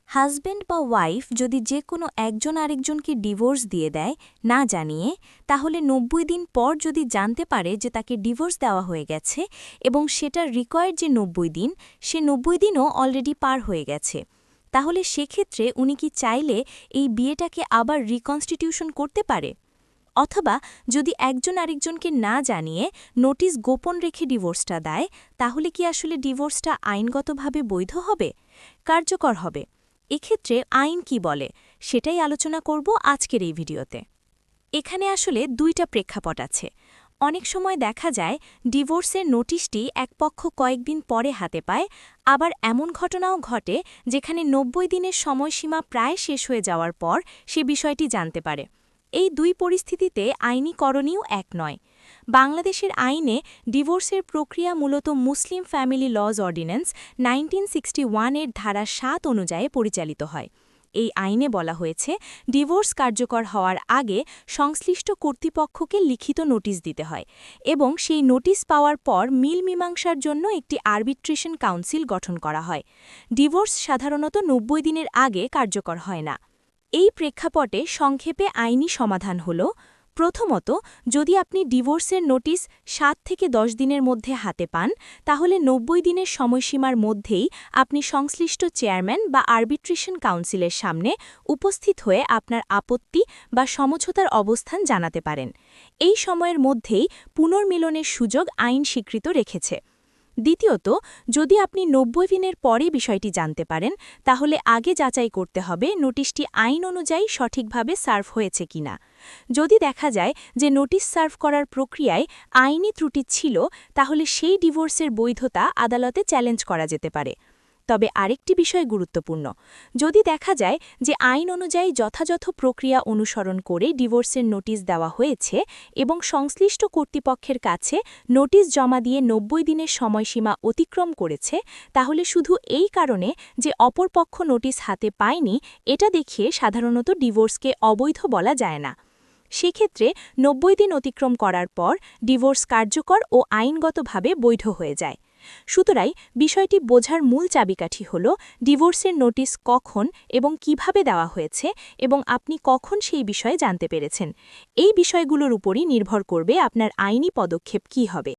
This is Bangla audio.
হাজব্যান্ড বা ওয়াইফ যদি যে কোনো একজন আরেকজনকে ডিভোর্স দিয়ে দেয় না জানিয়ে, তাহলে ৯০ দিন পর যদি জানতে পারে যে তাকে ডিভোর্স দেওয়া হয়ে গেছে এবং সেটার রিকোয়ার্ড যে ৯০ দিন, সে ৯০ দিনও অলরেডি পার হয়ে গেছে, তাহলে সেক্ষেত্রে উনি কি চাইলে এই বিয়েটাকে আবার রিকনস্টিটিউশন করতে পারে? অথবা যদি একজন আরেকজনকে না জানিয়ে নোটিশ গোপন রেখে ডিভোর্সটা দেয়, তাহলে কি আসলে ডিভোর্সটা আইনগতভাবে বৈধ হবে, কার্যকর হবে? এক্ষেত্রে আইন কি বলে সেটাই আলোচনা করব আজকের এই ভিডিওতে। এখানে আসলে দুইটা প্রেক্ষাপট আছে। অনেক সময় দেখা যায় ডিভোর্সের নোটিশটি এক পক্ষ কয়েকদিন পরে হাতে পায়, আবার এমন ঘটনাও ঘটে যেখানে ৯০ দিনের সময়সীমা প্রায় শেষ হয়ে যাওয়ার পর সে বিষয়টি জানতে পারে। এই দুই পরিস্থিতিতে আইনি করণীয় এক নয়। বাংলাদেশের আইনে ডিভোর্সের প্রক্রিয়া মূলত মুসলিম ফ্যামিলি লজ অর্ডিন্যান্স 1961-এর ধারা ৭ অনুযায়ী পরিচালিত হয়। এই আইনে বলা হয়েছে, ডিভোর্স কার্যকর হওয়ার আগে সংশ্লিষ্ট কর্তৃপক্ষকে লিখিত নোটিশ দিতে হয় এবং সেই নোটিশ পাওয়ার পর মিল মীমাংসার জন্য একটি আরবিট্রেশন কাউন্সিল গঠন করা হয়। ডিভোর্স সাধারণত ৯০ দিনের আগে কার্যকর হয় না। এই প্রেক্ষাপটে সংক্ষেপে আইনি সমাধান হল, প্রথমত, যদি আপনি ডিভোর্সের নোটিশ ৭ থেকে ১০ দিনের মধ্যে হাতে পান, তাহলে ৯০ দিনের সময়সীমার মধ্যেই আপনি সংশ্লিষ্ট চেয়ারম্যান বা আরবিট্রেশন কাউন্সিলের সামনে উপস্থিত হয়ে আপনার আপত্তি বা সমঝোতার অবস্থান জানাতে পারেন। এই সময়ের মধ্যেই পুনর্মিলনের সুযোগ আইন স্বীকৃত রেখেছে। দ্বিতীয়ত, যদি আপনি ৯০ দিনের পরে বিষয়টি জানতে পারেন, তাহলে আগে যাচাই করতে হবে নোটিশটি আইন অনুযায়ী সঠিকভাবে সার্ভ হয়েছে কিনা। যদি দেখা যায় যে নোটিশ সার্ভ করার প্রক্রিয়ায় আইনি ত্রুটি ছিল, তাহলে সেই ডিভোর্সের বৈধতা আদালতে চ্যালেঞ্জ করা যেতে পারে। তবে আরেকটি বিষয় গুরুত্বপূর্ণ, যদি দেখা যায় যে আইন অনুযায়ী যথাযথ প্রক্রিয়া অনুসরণ করে ডিভোর্সের নোটিশ দেওয়া হয়েছে এবং সংশ্লিষ্ট কর্তৃপক্ষের কাছে নোটিশ জমা দিয়ে ৯০ দিনের সময়সীমা অতিক্রম করেছে, তাহলে শুধু এই কারণে যে অপরপক্ষ নোটিশ হাতে পায়নি, এটা দেখিয়ে সাধারণত ডিভোর্সকে অবৈধ বলা যায় না। সেক্ষেত্রে ৯০ দিন অতিক্রম করার পর ডিভোর্স কার্যকর ও আইনগতভাবে বৈধ হয়ে যায়। সুতরাং বিষয়টি বোঝার মূল চাবিকাঠি হল ডিভোর্সের নোটিশ কখন এবং কিভাবে দেওয়া হয়েছে এবং আপনি কখন সেই বিষয়ে জানতে পেরেছেন। এই বিষয়গুলোর উপরই নির্ভর করবে আপনার আইনি পদক্ষেপ কী হবে।